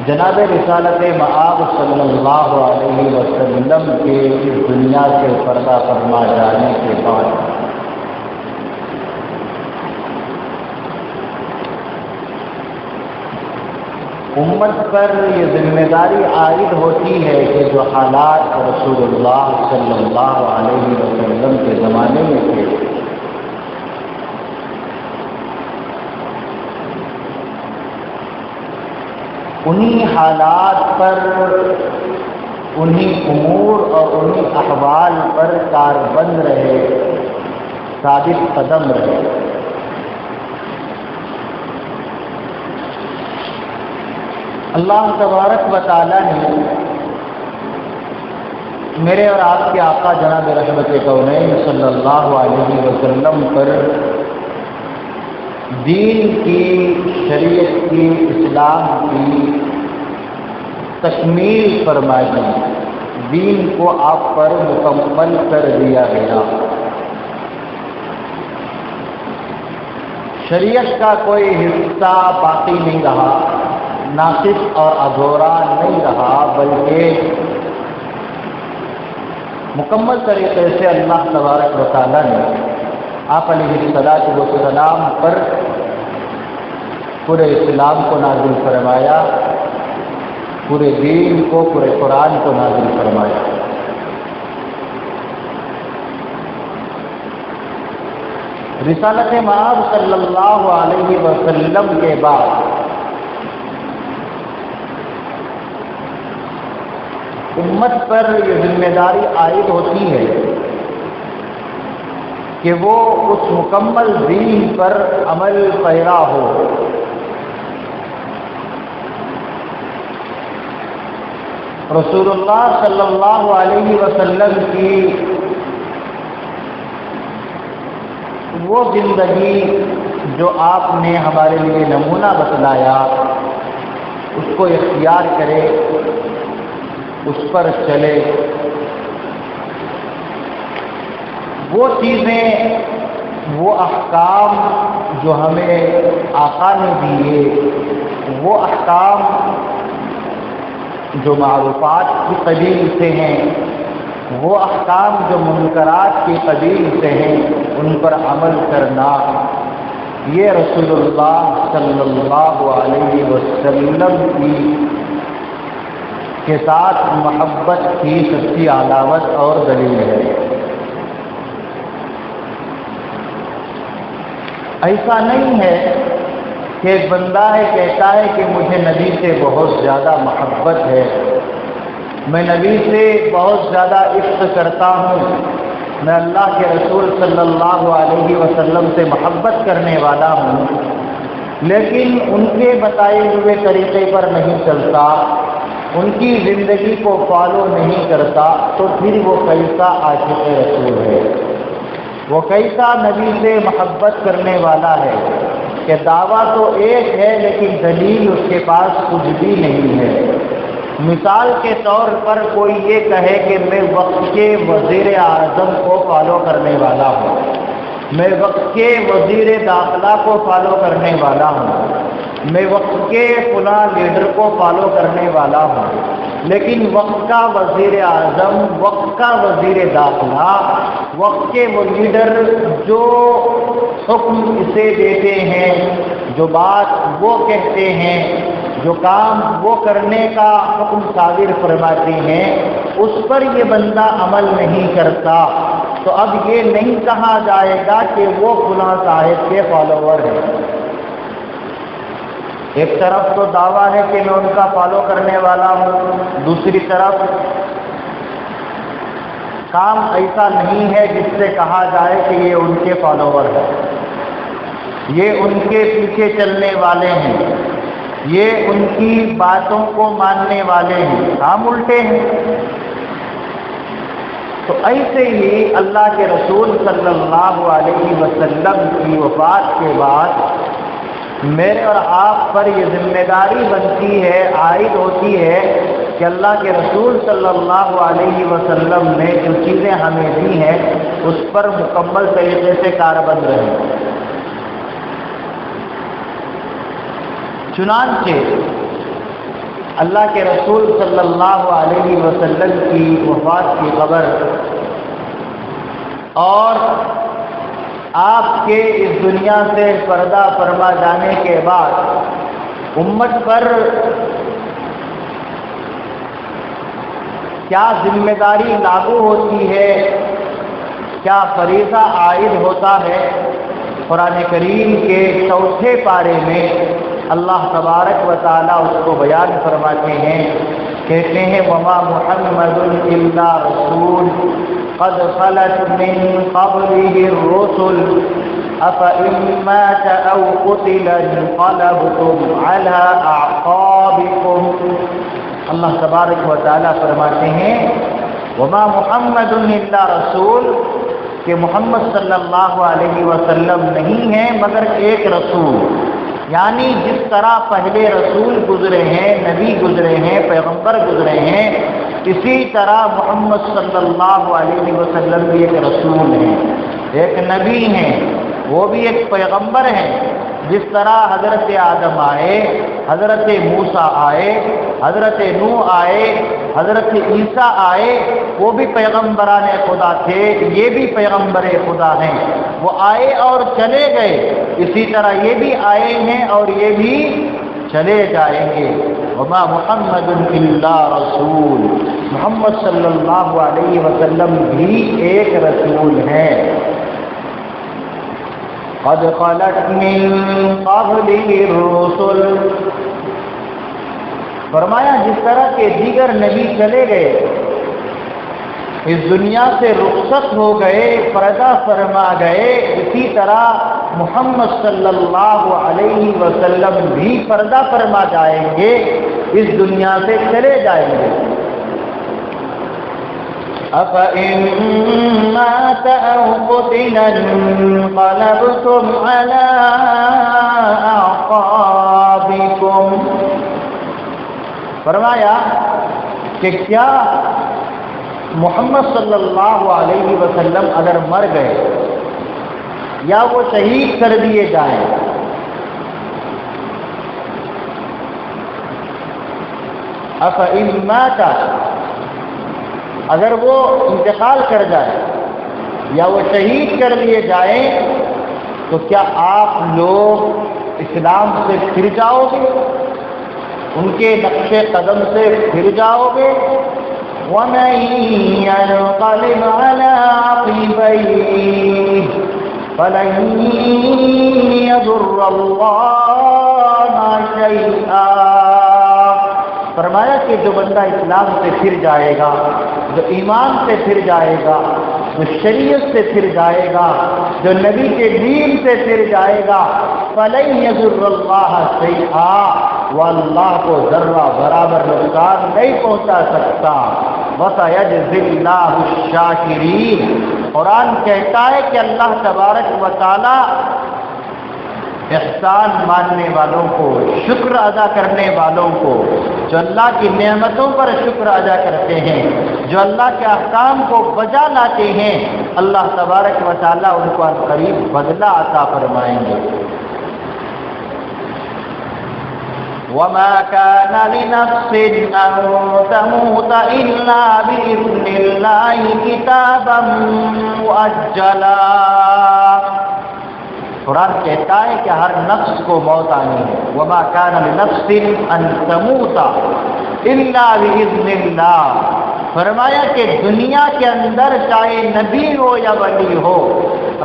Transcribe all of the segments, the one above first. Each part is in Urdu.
جناب رسالت مآب صلی اللہ علیہ وسلم کے اس دنیا سے پردہ فرما جانے کے بعد امت پر یہ ذمہ داری عائد ہوتی ہے کہ جو حالات رسول اللہ صلی اللہ علیہ وسلم کے زمانے میں تھے انہی حالات پر، انہی امور اور انہی احوال پر کاربند رہے، ثابت قدم رہے۔ اللہ تبارک و تعالیٰ نے میرے اور آپ کے آقا جناب رحمت کونین صلی اللہ علیہ وسلم پر دین کی، شریعت کی، اسلام کی تکمیل فرمائی، دین کو آپ پر مکمل کر دیا گیا۔ شریعت کا کوئی حصہ باقی نہیں رہا، ناقص اور ادھورا نہیں رہا، بلکہ مکمل طریقے سے اللہ تبارک و تعالیٰ نے آپ علیہ الصلاۃ والسلام پر پورے اسلام کو نازل فرمایا، پورے دین کو، پورے قرآن کو نازل فرمایا۔ رسالت مآب صلی اللہ علیہ وسلم کے بعد امت پر یہ ذمہ داری عائد ہوتی ہے کہ وہ اس مکمل دین پر عمل پیرا ہو۔ رسول اللہ صلی اللہ علیہ وسلم کی وہ زندگی جو آپ نے ہمارے لیے نمونہ بتلایا، اس کو اختیار کرے، اس پر چلے، وہ چیزیں، وہ احکام جو ہمیں آقا نے دیے، وہ احکام جو معروفات کی قبیل سے ہیں، وہ احکام جو منکرات کی قبیل سے ہیں، ان پر عمل کرنا، یہ رسول اللہ صلی اللہ علیہ وسلم کے ساتھ محبت کی سچی علامت اور دلیل ہے۔ ایسا نہیں ہے کہ ایک بندہ کہتا ہے کہ مجھے نبی سے بہت زیادہ محبت ہے، میں نبی سے بہت زیادہ عشق کرتا ہوں، میں اللہ کے رسول صلی اللہ علیہ وسلم سے محبت کرنے والا ہوں، لیکن ان کے بتائے ہوئے طریقے پر نہیں چلتا، ان کی زندگی کو فالو نہیں کرتا، تو پھر وہ کیسا عاشق رسول ہے؟ وہ کیسا نبی سے محبت کرنے والا ہے کہ دعویٰ تو ایک ہے لیکن دلیل اس کے پاس کچھ بھی نہیں ہے۔ مثال کے طور پر کوئی یہ کہے کہ میں وقت کے وزیر اعظم کو فالو کرنے والا ہوں، میں وقت کے وزیر داخلہ کو فالو کرنے والا ہوں، میں وقت کے فلاں لیڈر کو فالو کرنے والا ہوں، لیکن وقت کا وزیر اعظم، وقت کا وزیر داخلہ، وقت کے وہ لیڈر جو حکم اسے دیتے ہیں، جو بات وہ کہتے ہیں، جو کام وہ کرنے کا حکم صادر فرماتے ہیں، اس پر یہ بندہ عمل نہیں کرتا، تو اب یہ نہیں کہا جائے گا کہ وہ فلاں صاحب کے فالوور ہیں۔ ایک طرف تو دعویٰ ہے کہ میں ان کا فالو کرنے والا ہوں، دوسری طرف کام ایسا نہیں ہے جس سے کہا جائے کہ یہ ان کے فالوور ہیں، یہ ان کے پیچھے چلنے والے ہیں، یہ ان کی باتوں کو ماننے والے ہیں، کام الٹے ہیں۔ تو ایسے ہی اللہ کے رسول صلی اللہ علیہ وسلم کی وفات کے بعد میرے اور آپ پر یہ ذمہ داری بنتی ہے، عائد ہوتی ہے کہ اللہ کے رسول صلی اللہ علیہ وسلم نے جو چیزیں ہمیں دی ہیں اس پر مکمل طریقے سے کاربند رہیں۔ چنانچہ اللہ کے رسول صلی اللہ علیہ وسلم کی وفات کی خبر اور آپ کے اس دنیا سے پردہ فرما جانے کے بعد امت پر کیا ذمہ داری لاگو ہوتی ہے، کیا فریضہ عائد ہوتا ہے، قرآن کریم کے چوتھے پارے میں اللہ تبارک و تعالیٰ اس کو بیان فرماتے ہیں، کہتے ہیں وما محمد الا رسول قد خلت من قبله الرسل افإن مات او قتل انقلبتم على اعقابكم۔ اللہ تبارک و تعالیٰ فرماتے ہیں وما محمد الا رسول، کہ محمد صلی اللہ علیہ وسلم نہیں ہے مگر ایک رسول، یعنی جس طرح پہلے رسول گزرے ہیں، نبی گزرے ہیں، پیغمبر گزرے ہیں، اسی طرح محمد صلی اللہ علیہ وسلم بھی ایک رسول ہیں، ایک نبی ہیں، وہ بھی ایک پیغمبر ہیں۔ جس طرح حضرت آدم آئے، حضرت موسیٰ آئے، حضرت نوح آئے، حضرت عیسیٰ آئے، وہ بھی پیغمبران خدا تھے، یہ بھی پیغمبر خدا ہیں، وہ آئے اور چلے گئے، اسی طرح یہ بھی آئے ہیں اور یہ بھی چلے جائیں گے۔ وما محمد الا رسول، محمد صلی اللہ علیہ وسلم بھی ایک رسول ہیں۔ قد خلت من قبله الرسل، فرمایا جس طرح کے دیگر نبی چلے گئے، اس دنیا سے رخصت ہو گئے، پردہ فرما گئے، اسی طرح محمد صلی اللہ علیہ وسلم بھی پردہ فرما جائیں گے، اس دنیا سے چلے جائیں گے۔ أَفَإِن مَّاتَ أَوْ قُتِلَ انقلبتم عَلَىٰ أَعْقَابِكُمْ، فرمایا کہ کیا محمد صلی اللہ علیہ وسلم اگر مر گئے یا وہ شہید کر دیے جائیں، أَفَإِن مَّاتَ، اگر وہ انتقال کر جائے یا وہ شہید کر دیے جائیں تو کیا آپ لوگ اسلام سے پھر جاؤ گے، ان کے نقش قدم سے پھر جاؤ گے؟ وَمَن يَنقَلِبْ عَلَىٰ عَقِبَيْهِ فَلَن يَضُرَّ اللَّهَ شَيْئًا، فرمایا کہ جو بندہ اسلام سے پھر جائے گا، جو ایمان سے پھر جائے گا، جو شریعت سے پھر جائے گا، جو نبی کے دین سے پھر جائے گا، فَلَن يَضُرَّ اللَّهَ شَيْئًا، وہ اللہ کو ذرہ برابر نقصان نہیں پہنچا سکتا۔ وَسَيَجْزِي اللَّهُ الشَّاكِرِينَ، قرآن کہتا ہے کہ اللہ تبارک و تعالی احسان ماننے والوں کو، شکر ادا کرنے والوں کو، جو اللہ کی نعمتوں پر شکر ادا کرتے ہیں، جو اللہ کے احکام کو بجا لاتے ہیں، اللہ تبارک و تعالیٰ ان کو قریب بدلہ عطا فرمائیں گے۔ وَمَا كَانَ لِنَفْسٍ أَن تَمُوتَ إِلَّا بِإِذْنِ اللَّهِ كِتَابًا مُؤَجَّلًا، قرآن کہتا ہے کہ ہر نفس کو موت آنی ہے۔ وما كان لنفس ان تموت الا باذن اللہ، فرمایا کہ دنیا کے اندر چاہے نبی ہو یا ولی ہو،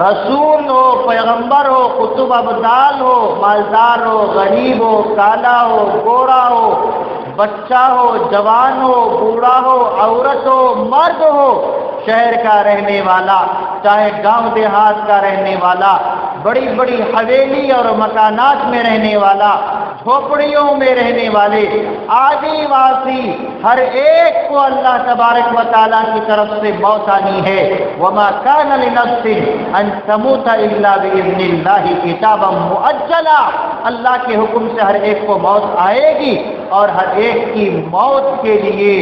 رسول ہو، پیغمبر ہو، قطب ابدال ہو، مالدار ہو، غریب ہو، کالا ہو، گورا ہو، بچہ ہو، جوان ہو، بوڑھا ہو، عورت ہو، مرد ہو، شہر کا رہنے والا چاہے گاؤں دیہات کا رہنے والا، بڑی بڑی حویلی اور مکانات میں رہنے والا، جھوپڑیوں میں رہنے والے، آدیواسی، ہر ایک کو اللہ تبارک و تعالیٰ کی طرف سے موت آنی ہے۔ وما كان لنفس ان تموت الا باذن اللہ کتابا مؤجلا، اللہ کے حکم سے ہر ایک کو موت آئے گی، اور ہر ایک کی موت کے لیے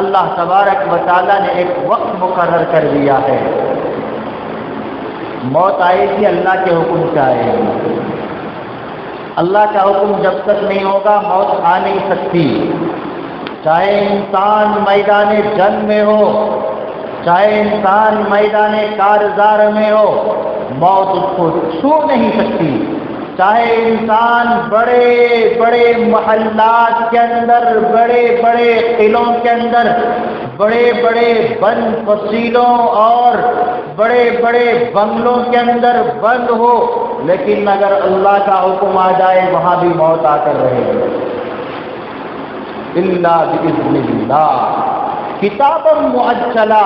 اللہ تبارک و تعالیٰ نے ایک وقت مقرر کر دیا ہے۔ موت آئے گی اللہ کے حکم سے آئے گی، اللہ کا حکم جب تک نہیں ہوگا موت آ نہیں سکتی۔ چاہے انسان میدان جنگ میں ہو، چاہے انسان میدان کارزار میں ہو، موت اس کو چھو نہیں سکتی۔ چاہے انسان بڑے بڑے محلات کے اندر، بڑے بڑے قلعوں کے اندر، بڑے بڑے بند فصیلوں اور بڑے بڑے بنگلوں کے اندر بند ہو، لیکن اگر اللہ کا حکم آ جائے وہاں بھی موت آ کر رہے گی۔ الا باذن اللہ، کتابا مؤجلہ،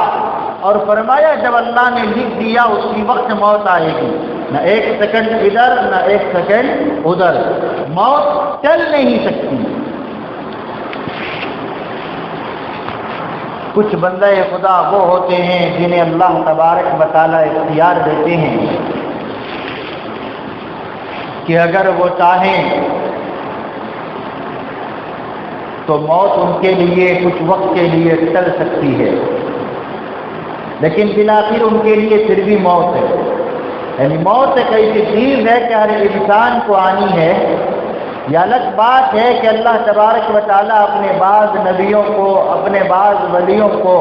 اور فرمایا جب اللہ نے لکھ دیا اسی وقت موت آئے گی، نہ ایک سیکنڈ ادھر نہ ایک سیکنڈ ادھر، موت چل نہیں سکتی۔ کچھ بندے خدا وہ ہوتے ہیں جنہیں اللہ تبارک و تعالی اختیار دیتے ہیں کہ اگر وہ چاہیں تو موت ان کے لیے کچھ وقت کے لیے ٹل سکتی ہے، لیکن بالآخر ان کے لیے پھر بھی موت ہے۔ یعنی موت ایک ایسی چیز ہے کہ ہر انسان کو آنی ہے۔ یہ الگ بات ہے کہ اللہ تبارک و تعالیٰ اپنے بعض نبیوں کو، اپنے بعض ولیوں کو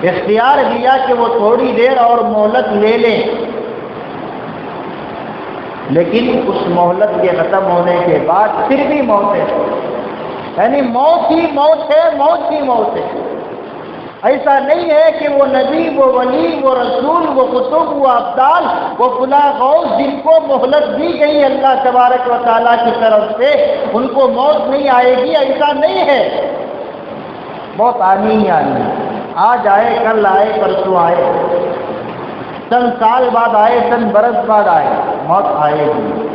اختیار دیا کہ وہ تھوڑی دیر اور مہلت لے لیں، لیکن اس مہلت کے ختم ہونے کے بعد پھر بھی موت ہے۔ یعنی موت ہی موت ہے، موت ہی موت ہے۔ ایسا نہیں ہے کہ وہ نبی، وہ ولی، وہ رسول، وہ قطب، وہ ابدال، وہ فلاں غوث جن کو مہلت دی گئی اللہ تبارک و تعالیٰ کی طرف سے ان کو موت نہیں آئے گی، ایسا نہیں ہے۔ موت آنی ہی آنی ہے، آج آئے، کل آئے، پرسوں آئے، چند سال بعد آئے، چند برس بعد آئے، موت آئے گی۔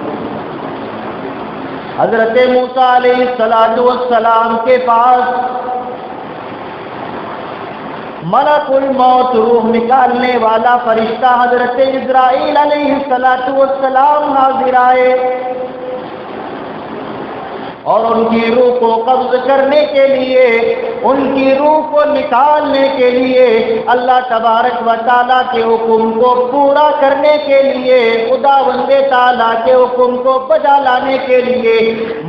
حضرت موسیٰ علیہ السلام کے پاس ملک الموت روح نکالنے والا فرشتہ حضرت اسرائیل علیہ السلام حاضر آئے اور ان کی روح کو قبض کرنے کے لیے، ان کی روح کو نکالنے کے لیے، اللہ تبارک و تعالیٰ کے حکم کو پورا کرنے کے لیے، خداوند تعالیٰ کے حکم کو بجا لانے کے لیے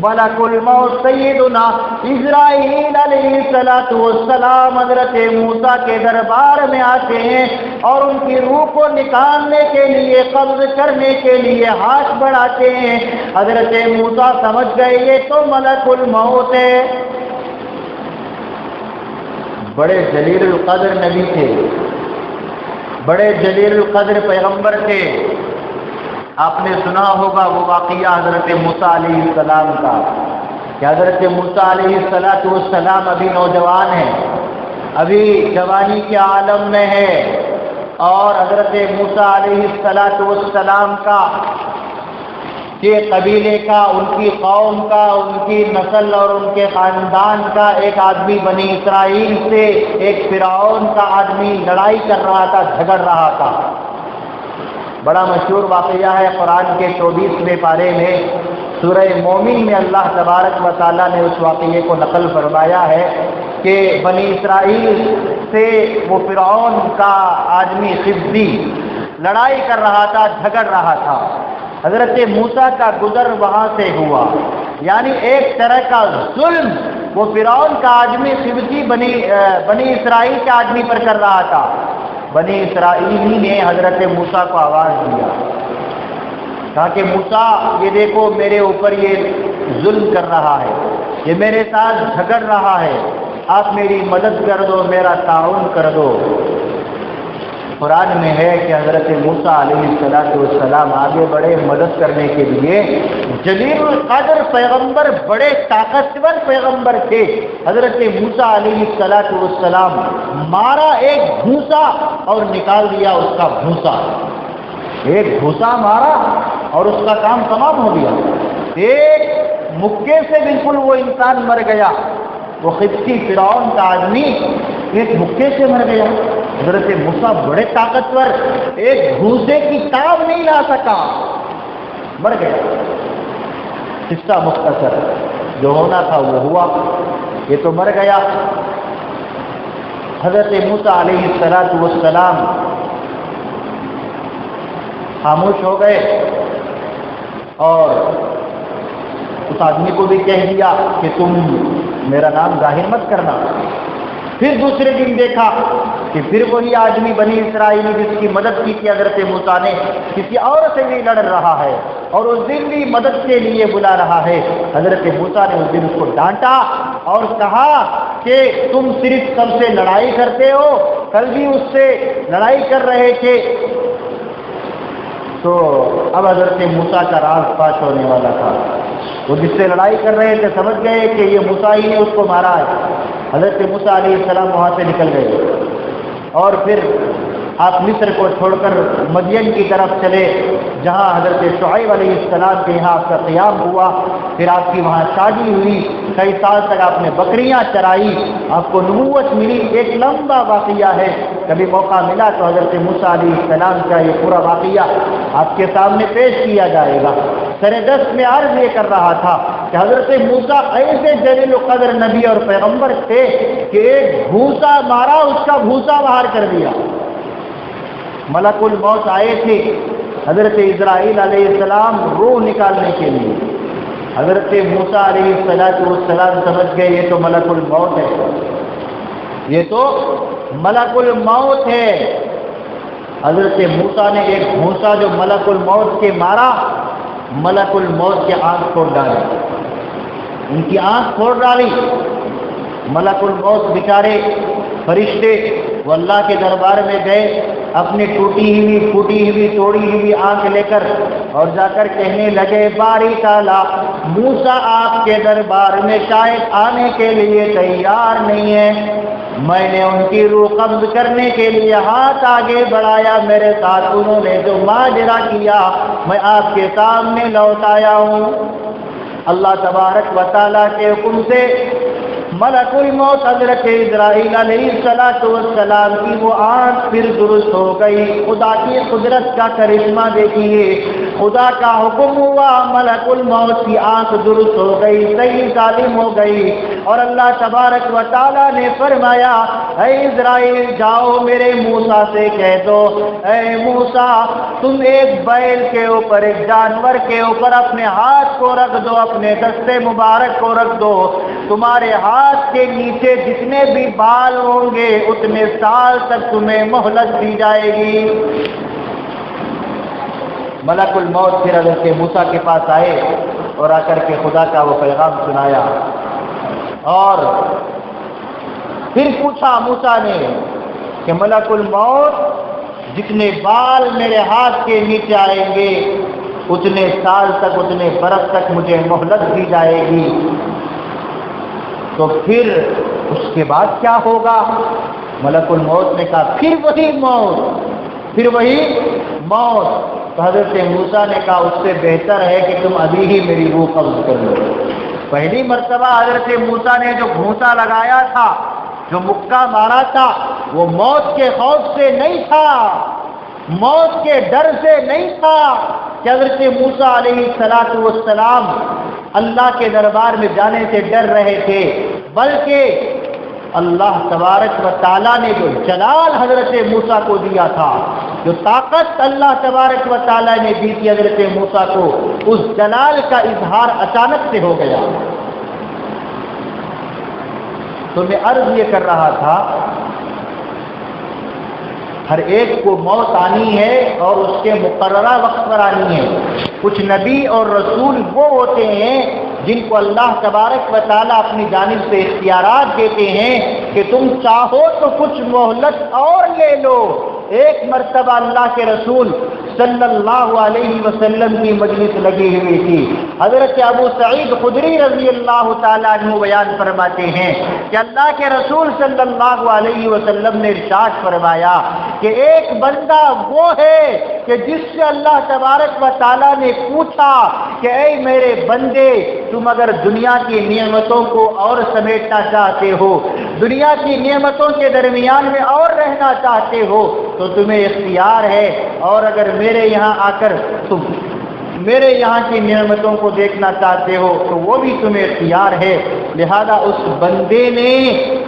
ملک الموت سیدنا اسرائیل علیہ السلام حضرت موسیٰ کے دربار میں آتے ہیں اور ان کی روح کو نکالنے کے لیے، قبض کرنے کے لیے ہاتھ بڑھاتے ہیں۔ حضرت موسیٰ سمجھ گئے یہ تو ملک الموت ہے۔ بڑے جلیل القدر نبی تھے، بڑے جلیل القدر پیغمبر تھے۔ آپ نے سنا ہوگا وہ واقعہ حضرت موسیٰ علیہ السلام کا کہ حضرت موسیٰ علیہ السلام ابھی نوجوان ہیں، ابھی جوانی کے عالم میں ہے، اور حضرت موسیٰ علیہ السلام کا کہ قبیلے کا، ان کی قوم کا، ان کی نسل اور ان کے خاندان کا ایک آدمی بنی اسرائیل سے ایک فرعون کا آدمی لڑائی کر رہا تھا، جھگڑ رہا تھا۔ بڑا مشہور واقعہ ہے، قرآن کے 24ویں پارے میں سورہ مومن میں اللہ تبارک و تعالیٰ نے اس واقعے کو نقل فرمایا ہے کہ بنی اسرائیل سے وہ فرعون کا آدمی خضری لڑائی کر رہا تھا، جھگڑ رہا تھا۔ حضرت موسیٰ کا گزر وہاں سے ہوا، یعنی ایک طرح کا ظلم وہ فرعون کا آدمی خضری بنی اسرائیل کے آدمی پر کر رہا تھا۔ بنی اسرائیلی نے حضرت موسیٰ کو آواز دیا، کہا کہ موسیٰ یہ دیکھو میرے اوپر یہ ظلم کر رہا ہے، یہ میرے ساتھ جھگڑ رہا ہے، آپ میری مدد کر دو، میرا تعاون کر دو۔ قرآن میں ہے کہ حضرت موسیٰ علیہ السلام آگے بڑھے مدد کرنے کے لیے۔ جلیل القدر پیغمبر، بڑے طاقتور پیغمبر تھے۔ حضرت موسیٰ علیہ السلام مارا ایک بھوسا اور نکال دیا اس کا بھوسا، ایک بھوسا مارا اور اس کا کام تمام ہو گیا، ایک مکے سے بالکل وہ انسان مر گیا، وہ خضری فرعون کا آدمی ایک مکے سے مر گیا۔ حضرت موسیٰ بڑے طاقتور، ایک بھوسے کی تاب نہیں لا سکا، مر گیا۔ قصہ مختصر، جو ہونا تھا وہ ہوا، یہ تو مر گیا۔ حضرت موسیٰ علیہ السلام خاموش ہو گئے اور اس آدمی کو بھی کہہ دیا کہ تم میرا نام ظاہر مت کرنا۔ پھر دوسرے دن دیکھا کہ پھر وہی آدمی بنی اسرائیلی جس کی مدد کی تھی حضرت موسیٰ نے، کسی اور سے بھی لڑ رہا ہے اور اس دن بھی مدد کے لیے بلا رہا ہے۔ حضرت موسیٰ نے اس دن اس کو ڈانٹا اور کہا کہ تم صرف سب سے لڑائی کرتے ہو، کل بھی اس سے لڑائی کر رہے تھے۔ تو اب حضرت موسیٰ کا راز فاش ہونے والا تھا۔ وہ جس سے لڑائی کر رہے تھے سمجھ گئے کہ یہ موسیٰ ہی نے اس کو مارا ہے۔ حضرت موسیٰ علیہ السلام وہاں سے نکل گئے اور پھر آپ مصر کو چھوڑ کر مدین کی طرف چلے، جہاں حضرت شعیب علیہ السلام کے یہاں آپ کا قیام ہوا۔ پھر آپ کی وہاں شادی ہوئی، کئی سال تک آپ نے بکریاں چرائی، آپ کو نبوت ملی۔ ایک لمبا واقعہ ہے، کبھی موقع ملا تو حضرت موسیٰ علیہ السلام کا یہ پورا واقعہ آپ کے سامنے پیش کیا جائے گا۔ سردست میں عرض یہ کر رہا تھا کہ حضرت موسیٰ ایسے جلیل القدر نبی اور پیغمبر تھے کہ ایک بھوسا مارا، اس کا بھوسا باہر کر دیا۔ ملک الموت آئے تھے حضرت اسرائیل علیہ السلام روح نکالنے کے لیے۔ حضرت موسیٰ علیہ السلام سمجھ گئے یہ تو ملک الموت ہے، یہ تو ملک الموت ہے۔ حضرت موسیٰ نے ایک بھوسا جو ملک الموت کے مارا، ملک الموت کے آنکھ کھول ڈالی، ان کی آنکھ کھول ڈالی۔ ملک الموت بیچارے فرشتے وہ اللہ کے دربار میں گئے، اپنی ٹوٹی ہوئی پھوٹی ہوئی توڑی ہوئی آنکھ لے کر اور جا کر کہنے لگے باری تعالیٰ موسیٰ آپ کے دربار میں شاید آنے کے لیے تیار نہیں ہے، میں نے ان کی روح قبض کرنے کے لیے ہاتھ آگے بڑھایا، میرے ساتھ انہوں نے جو ماجرا کیا میں آپ کے سامنے لوٹ آیا ہوں۔ اللہ تبارک و تعالیٰ کے حکم سے ملک الموت حضرت اسرائیل علیہ السلام کی وہ آنکھ پھر درست ہو گئی۔ خدا کی قدرت کا کرشمہ دیکھیے، خدا کا حکم ہوا، ملک الموت کی آنکھ درست ہو گئی، صحیح سالم ہو گئی، اور اللہ تبارک و تعالیٰ نے فرمایا اے اسرائیل جاؤ میرے موسیٰ سے کہہ دو، اے موسیٰ تم ایک بیل کے اوپر، ایک جانور کے اوپر اپنے ہاتھ کو رکھ دو، اپنے دستے مبارک کو رکھ دو، تمہارے ہاتھ کے نیچے جتنے بھی بال ہوں گے اتنے سال تک تمہیں مہلت دی جائے گی۔ ملک الموت پھر حضرت موسیٰ کے پاس آئے اور آ کر کے خدا کا وہ پیغام سنایا، اور پھر پوچھا موسیٰ نے کہ ملک الموت جتنے بال میرے ہاتھ کے نیچے آئیں گے اتنے سال تک، اتنے برس تک مجھے مہلت دی جائے گی، تو پھر اس کے بعد کیا ہوگا؟ ملک الموت نے کہا پھر وہی موت، پھر وہی موت۔ تو حضرت موسیٰ نے کہا اس سے بہتر ہے کہ تم ابھی ہی میری روح قبض کر لو۔ پہلی مرتبہ حضرت موسیٰ نے جو گھونسا لگایا تھا، جو مکہ مارا تھا، وہ موت کے خوف سے نہیں تھا، موت کے ڈر سے نہیں تھا کہ حضرت موسیٰ علیہ السلام اللہ کے دربار میں جانے سے ڈر رہے تھے، بلکہ اللہ تبارک و تعالیٰ نے جو جلال حضرت موسیٰ کو دیا تھا، جو طاقت اللہ تبارک و تعالیٰ نے دی تھی حضرت موسیٰ کو، اس جلال کا اظہار اچانک سے ہو گیا۔ تو میں عرض یہ کر رہا تھا ہر ایک کو موت آنی ہے اور اس کے مقررہ وقت پر آنی ہے۔ کچھ نبی اور رسول وہ ہوتے ہیں جن کو اللہ تبارک و تعالیٰ اپنی جانب سے اختیارات دیتے ہیں کہ تم چاہو تو کچھ مہلت اور لے لو۔ ایک مرتبہ اللہ کے رسول صلی اللہ علیہ وسلم کی مجلس لگی ہوئی تھی، حضرت ابو سعید خدری رضی اللہ تعالیٰ عنہ بیان فرماتے ہیں کہ اللہ کے رسول صلی اللہ علیہ وسلم نے ارشاد فرمایا کہ ایک بندہ وہ ہے کہ جس سے اللہ تبارک و تعالیٰ نے پوچھا کہ اے میرے بندے تم اگر دنیا کی نعمتوں کو اور سمیٹنا چاہتے ہو، دنیا کی نعمتوں کے درمیان میں اور رہنا چاہتے ہو تو تمہیں اختیار ہے، اور اگر میرے یہاں آ کر تم میرے یہاں کی نعمتوں کو دیکھنا چاہتے ہو تو وہ بھی تمہیں اختیار ہے۔ لہذا اس بندے نے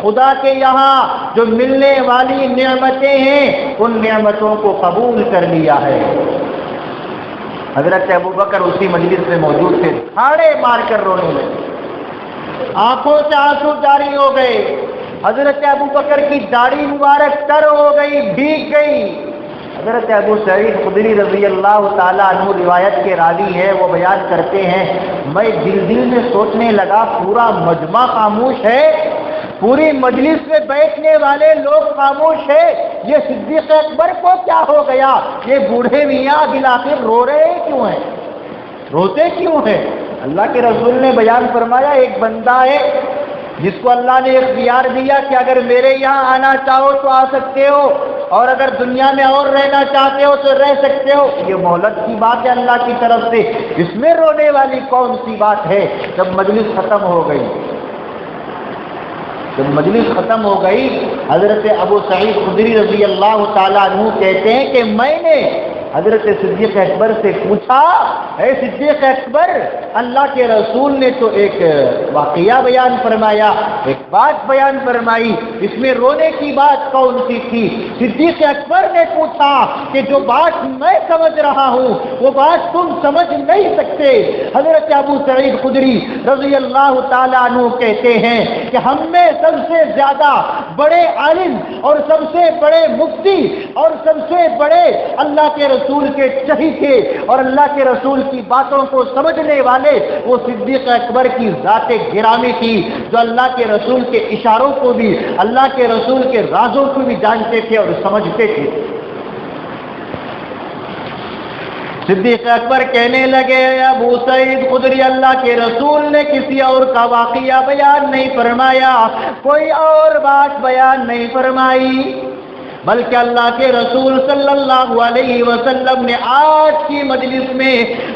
خدا کے یہاں جو ملنے والی نعمتیں ہیں ان نعمتوں کو قبول کر لیا ہے۔ حضرت ابو بکر اسی مجلس میں موجود تھے، ہاڑے مار کر رونے لگے، آنکھوں سے آنسو جاری ہو گئے. حضرت ابو بکر کی داڑھی مبارک تر ہو گئی, بھیگ گئی. حضرت ابو سعید خدری رضی اللہ تعالیٰ عنہ روایت کے راوی ہے, وہ بیان کرتے ہیں میں دل میں سوچنے لگا پورا مجمع خاموش ہے, پوری مجلس میں بیٹھنے والے لوگ خاموش ہے, یہ صدیق اکبر کو کیا ہو گیا؟ یہ بوڑھے میاں بالآخر رو رہے کیوں ہیں, روتے کیوں ہیں؟ اللہ کے رسول نے بیان فرمایا ایک بندہ ہے جس کو اللہ نے اختیار دیا کہ اگر میرے یہاں آنا چاہو تو آ سکتے ہو, اور اگر دنیا میں اور رہنا چاہتے ہو تو رہ سکتے ہو. یہ مہلت کی بات ہے اللہ کی طرف سے, اس میں رونے والی کون سی بات ہے؟ جب مجلس ختم ہو گئی, جب مجلس ختم ہو گئی, حضرت ابو سعید خدری رضی اللہ تعالیٰ عنہ کہتے ہیں کہ میں نے حضرت صدیق اکبر سے پوچھا, اے صدیق اکبر, اللہ کے رسول نے تو ایک واقعہ بیان فرمایا, ایک بات بیان فرمائی, اس میں رونے کی بات کون سی تھی؟ صدیق اکبر نے پوچھا کہ جو بات میں سمجھ رہا ہوں وہ بات تم سمجھ نہیں سکتے. حضرت ابو سعید خدری رضی اللہ تعالیٰ عنہ کہتے ہیں کہ ہم میں سب سے زیادہ بڑے عالم اور سب سے بڑے مفتی اور سب سے بڑے اللہ کے رسول کے چہیتے اور اللہ کے رسول کی باتوں کو سمجھنے والے وہ صدیق اکبر کی ذات گرامی تھی, جو اللہ کے رسول کے اشاروں کو بھی, اللہ کے رسول کے رازوں کو بھی جانتے تھے اور سمجھتے تھے. صدیق اکبر کہنے لگے ابو سعید خدری, اللہ کے رسول نے کسی اور کا واقعہ بیان نہیں فرمایا, کوئی اور بات بیان نہیں فرمائی, بلکہ اللہ کے رسول صلی اللہ علیہ وسلم نے آج کی مجلس میں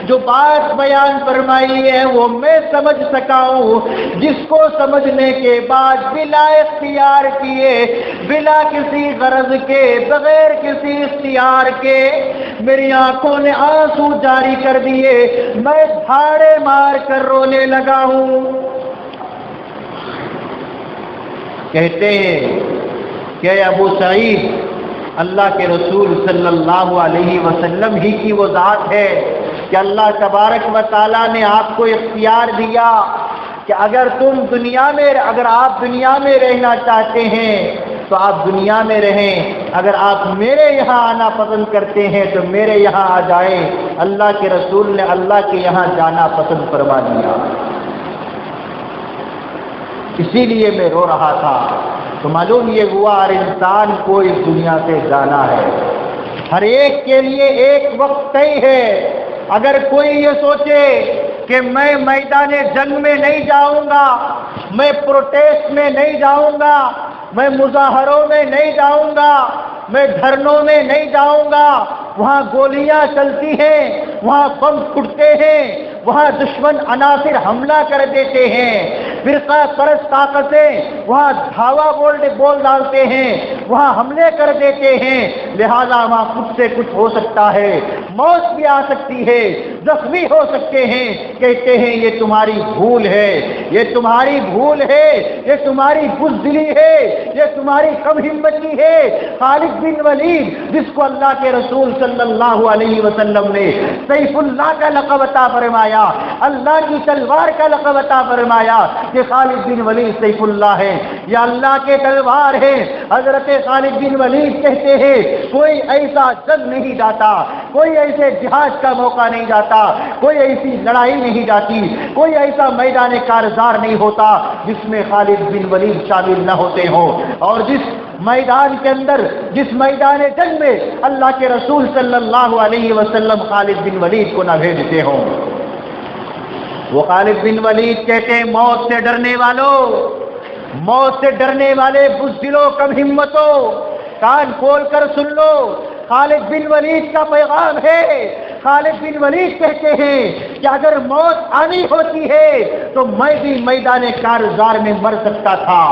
جو بات بیان فرمائی ہے وہ میں سمجھ سکا ہوں, جس کو سمجھنے کے بعد بلا اختیار کیے, بلا کسی غرض کے, بغیر کسی اختیار کے میری آنکھوں نے آنسو جاری کر دیے, میں دھاڑے مار کر رونے لگا ہوں. کہتے ہیں کہ ابو سعید, اللہ کے رسول صلی اللہ علیہ وسلم ہی کی وہ ذات ہے کہ اللہ تبارک و تعالیٰ نے آپ کو اختیار دیا کہ اگر آپ دنیا میں رہنا چاہتے ہیں تو آپ دنیا میں رہیں, اگر آپ میرے یہاں آنا پسند کرتے ہیں تو میرے یہاں آ جائیں. اللہ کے رسول نے اللہ کے یہاں جانا پسند فرما دیا, اسی لیے میں رو رہا تھا. تو معلوم یہ ہوا ہر انسان کو اس دنیا سے جانا ہے, ہر ایک کے لیے ایک وقت طے ہے. اگر کوئی یہ سوچے کہ میں میدان جنگ میں نہیں جاؤں گا, میں پروٹیسٹ میں نہیں جاؤں گا, میں مظاہروں میں نہیں جاؤں گا, میں دھرنوں میں نہیں جاؤں گا, وہاں گولیاں چلتی ہیں, وہاں بم پھٹتے ہیں, وہاں دشمن عناصر حملہ کر دیتے ہیں, فرقہ پرست طاقتیں وہاں دھاوا بول ڈالتے ہیں, وہاں حملے کر دیتے ہیں, لہذا وہاں کچھ سے کچھ ہو سکتا ہے, موت بھی آ سکتی ہے, زخمی ہو سکتے ہیں. کہتے ہیں یہ تمہاری بھول ہے, یہ تمہاری بھول ہے, یہ تمہاری بزدلی ہے, یہ تمہاری کم ہمتی ہے. خالد بن ولید, جس کو اللہ کے رسول صلی اللہ علیہ وسلم نے سیف اللہ کا لقب عطا فرمایا, اللہ کی تلوار کا لقب عطا فرمایا کہ خالد بن ولید سیف اللہ ہے, یا اللہ کے تلوار ہے. حضرت خالد بن ولید کہتے ہیں کوئی ایسا جنگ نہیں جاتا, کوئی ایسے جہاد کا موقع نہیں جاتا, کوئی ایسی لڑائی نہیں جاتی, کوئی ایسا میدان کارزار نہیں ہوتا جس میں خالد بن ولید شامل نہ ہوتے ہوں, اور جس میدان کے اندر, جس میدان جنگ میں اللہ کے رسول صلی اللہ علیہ وسلم خالد بن ولید کو نہ بھیجتے ہوں. وہ خالد بن ولید کہتے ہیں موت سے ڈرنے والوں, موت سے ڈرنے والے بزدلوں, کم ہمتوں, کان کھول کر سن لو, خالد بن ولید کا پیغام ہے. خالد بن ولید کہتے ہیں کہ اگر موت آنی ہوتی ہے تو میں بھی میدان کارزار میں مر سکتا تھا,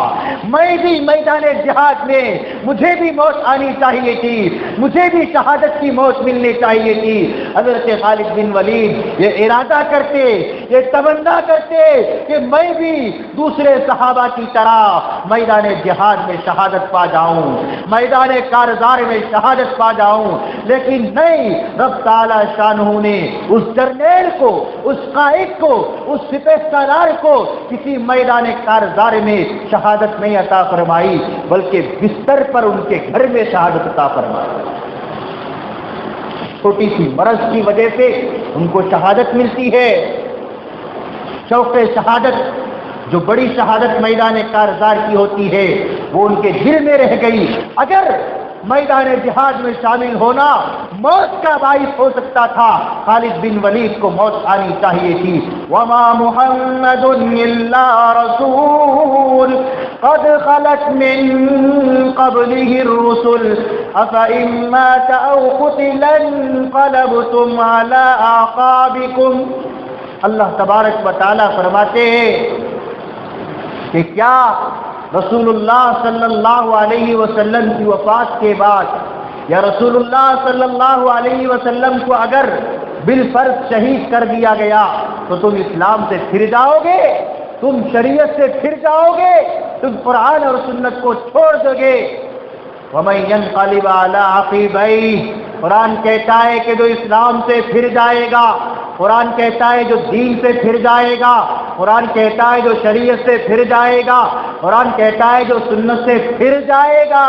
میں بھی میدان جہاد میں, مجھے بھی موت آنی چاہیے تھی, مجھے بھی شہادت کی موت ملنی چاہیے تھی. حضرت خالد بن ولید یہ ارادہ کرتے, یہ تمنا کرتے کہ میں بھی دوسرے صحابہ کی طرح میدان جہاد میں شہادت پا جاؤں, میدان کارزار میں شہادت پا جاؤں, لیکن نہیں, رب تعالی شانہ نے اس جرنیل کو, اس قائد کو، اس سپہ سالار کو کسی میدان کارزار میں شہادت نہیں عطا فرمائی، بلکہ بستر پر ان کے گھر میں شہادت عطا فرمائی۔ چھوٹی سی مرض کی وجہ سے ان کو شہادت ملتی ہے۔ شوق شہادت جو بڑی شہادت میدان کارزار کی ہوتی ہے وہ ان کے دل میں رہ گئی۔ اگر میدان جہاد میں شامل ہونا موت کا باعث ہو سکتا تھا، خالد بن ولید کو موت آنی چاہیے تھی۔ وما محمد الا رسول قد خلت من قبله الرسل افإن مات او قتل انقلبتم على اعقابكم۔ اللہ تبارک و تعالی فرماتے ہیں کہ کیا رسول اللہ صلی اللہ علیہ وسلم کی وفات کے بعد یا رسول اللہ صلی اللہ علیہ وسلم کو اگر بالفرض شہید کر دیا گیا تو تم اسلام سے پھر جاؤ گے، تم شریعت سے پھر جاؤ گے، تم قرآن اور سنت کو چھوڑ دو گے؟ وَمَن يَنْقَلِبْ عَلَىٰ عَقِبَيْهِ، قرآن کہتا ہے کہ جو اسلام سے پھر جائے گا، قرآن کہتا ہے جو دین سے پھر جائے گا، قرآن کہتا ہے جو شریعت سے پھر جائے گا، قرآن کہتا ہے جو سنت سے پھر جائے گا،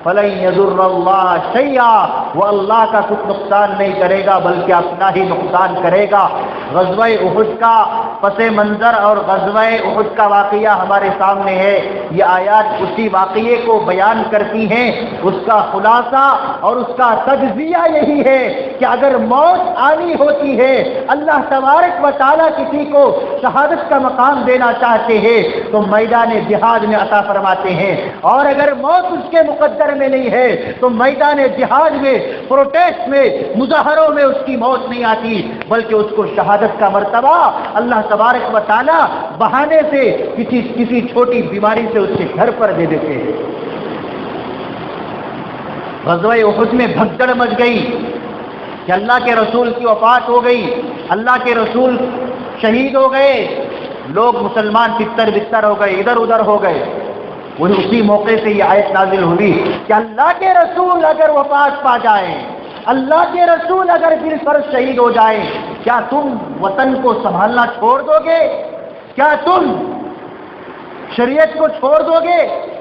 فَلَن يَضُرَّ اللَّهَ شَيْئًا، وہ اللہ کا کچھ نقصان نہیں کرے گا بلکہ اپنا ہی نقصان کرے گا۔ غزوہ احد کا پس منظر اور غزوہ احد کا واقعہ ہمارے سامنے ہے۔ یہ آیات اسی واقعے کو بیان کرتی ہیں، اس کا خلاصہ اور اس کا تجزیہ یہی ہے کہ اگر موت آنی ہوتی ہے، اللہ تبارک و تعالیٰ کسی کو شہادت کا مقام دینا چاہتے ہیں تو میدان جہاد میں عطا فرماتے ہیں، اور اگر موت اس کے مقدر میں نہیں ہے تو میدان جہاد میں، پروٹیسٹ میں، مظاہروں میں اس کی موت نہیں آتی، بلکہ اس کو شہادت کا مرتبہ اللہ تبارک و تعالیٰ بہانے سے کسی چھوٹی بیماری سے اس کے گھر پر دے دیتے ہیں۔ غزوہ احد میں بھگدڑ مچ گئی کہ اللہ کے رسول کی وفات ہو گئی، اللہ کے رسول شہید ہو گئے، لوگ مسلمان تتر بستر ہو گئے، ادھر ادھر ہو گئے۔ اسی موقع سے یہ آیت نازل ہوئی کہ اللہ کے رسول اگر وفات پا جائیں، اللہ کے رسول اگر بالفرض شہید ہو جائیں، کیا تم وطن کو سنبھالنا چھوڑ دو گے؟ کیا تم شریعت کو چھوڑ دو گے؟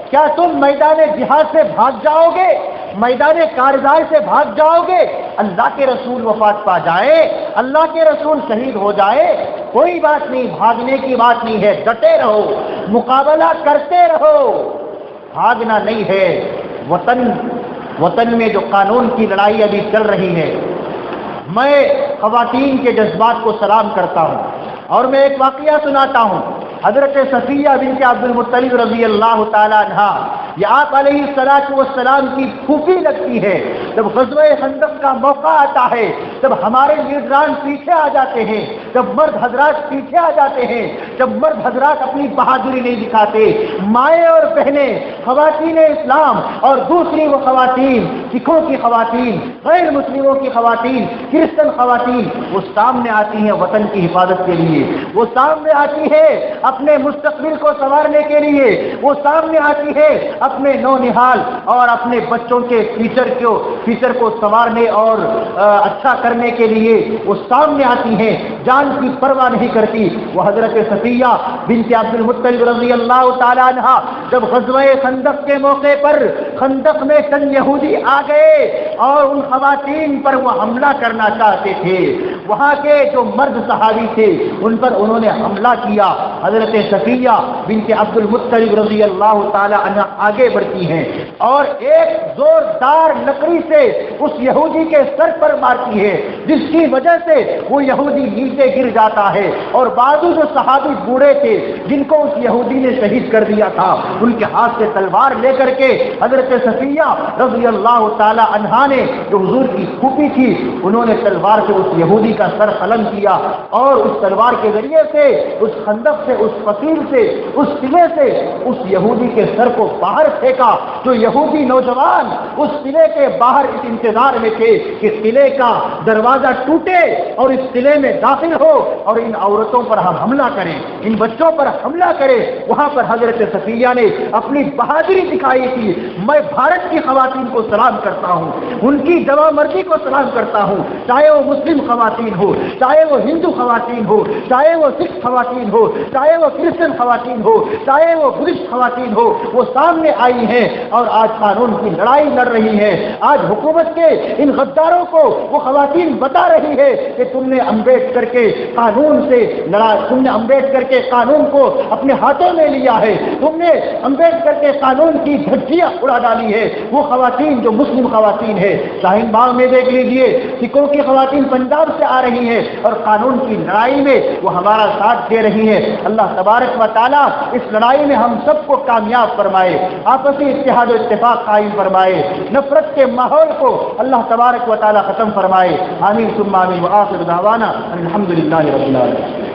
کیا تم میدان جہاد سے بھاگ جاؤ گے؟ میدان کارزار سے بھاگ جاؤ گے؟ اللہ کے رسول وفات پا جائے، اللہ کے رسول شہید ہو جائے، کوئی بات نہیں، بھاگنے کی بات نہیں ہے، ڈٹے رہو، مقابلہ کرتے رہو، بھاگنا نہیں ہے۔ وطن میں جو قانون کی لڑائی ابھی چل رہی ہے، میں خواتین کے جذبات کو سلام کرتا ہوں اور میں ایک واقعہ سناتا ہوں۔ حضرت صفیہ بنت عبد المطلب رضی اللہ تعالیٰ عنہا، یہ آپ علیہ الصلوۃ والسلام کی پھوپھی لگتی ہے۔ جب غزوہ خندق کا موقع آتا ہے، جب ہمارے لیڈران پیچھے آ جاتے ہیں، جب مرد حضرات پیچھے آ جاتے ہیں، جب مرد حضرات اپنی بہادری نہیں دکھاتے، مائیں اور بہنیں، خواتین اسلام اور دوسری وہ خواتین، سکھوں کی خواتین، غیر مسلموں کی خواتین، کرسچن خواتین، وہ سامنے آتی ہیں وطن کی حفاظت کے لیے، وہ سامنے آتی ہے اپنے مستقبل کو سنوارنے کے لیے، وہ سامنے آتی ہے اپنے نونہال اور اپنے بچوں کے فیوچر کو سنوارنے اور اچھا کرنے کے لیے وہ سامنے آتی ہیں، جان کی پرواہ نہیں کرتی۔ وہ حضرت صفیہ بنت عبد المطلب رضی اللہ تعالی عنہ جب غزوہ خندق کے موقع پر خندق میں چند یہودی آ گئے اور ان خواتین پر وہ حملہ کرنا چاہتے تھے، وہاں کے جو مرد صحابی تھے ان پر انہوں نے حملہ کیا۔ حضرت صفیہ بنت عبد المطلب رضی اللہ تعالی عنہ آگے بڑھتی ہیں اور ایک زوردار لکڑی سے اس یہودی کے سر پر مارتی ہے، جس کی وجہ سے وہ یہودی نیچے گر جاتا ہے، اور بازو جو صحابی بوڑھے تھے جن کو اس یہودی نے شہید کر دیا تھا، ان کے ہاتھ سے تلوار لے کر کے حضرت صفیہ رضی اللہ تعالی عنہا نے جو حضور کی پھوپھی تھی، انہوں نے تلوار سے اس یہودی کا سر قلم کیا اور اس تلوار کے ذریعے سے اس خندق سے، اس فصیل سے، اس قلعے سے اس یہودی کے سر کو باہر پھینکا۔ جو یہودی نوجوان اس قلعے کے باہر اس انتظار میں تھے کہ قلعے کا دروازہ ٹوٹے اور اس قلعے میں داخل ہو اور ان عورتوں پر ہم حملہ کریں، ان بچوں پر حملہ کریں، وہاں پر حضرت صفیہ نے اپنی بہادری دکھائی تھی۔ میں بھارت کی خواتین کو سلام کرتا ہوں، ان کی جواں مردی کو سلام کرتا ہوں، چاہے وہ مسلم خواتین خواتین ہو، چاہے وہ ہندو خواتین ہو، چاہے وہ سکھ خواتین ہو، چاہے وہ کرسچن خواتین ہو، چاہے وہ بدھسٹ خواتین ہو، وہ سامنے آئی ہیں اور آج قانون کی لڑائی لڑ رہی ہیں۔ آج حکومت کے ان غداروں کو وہ خواتین بتا رہی ہے کہ تم نے امبیڈکر کے قانون سے لڑا، تم نے امبیڈکر کے قانون کو اپنے ہاتھوں میں لیا ہے، تم نے امبیڈکر کے قانون کی دھجیاں اڑا ڈالی ہے۔ وہ خواتین جو مسلم خواتین ہے، شاہین باغ میں دیکھ لیجئے، سکھوں کی خواتین پنجاب سے آ رہی ہیں اور قانون کی لڑائی میں وہ ہمارا ساتھ دے رہی ہیں۔ اللہ تبارک و تعالیٰ اس لڑائی میں ہم سب کو کامیاب فرمائے، آپسی اتحاد و اتفاق قائم فرمائے، نفرت کے ماحول کو اللہ تبارک و تعالیٰ ختم فرمائے۔ آمین ثم آمین، وآخر دعوانا الحمدللہ رب العالمین۔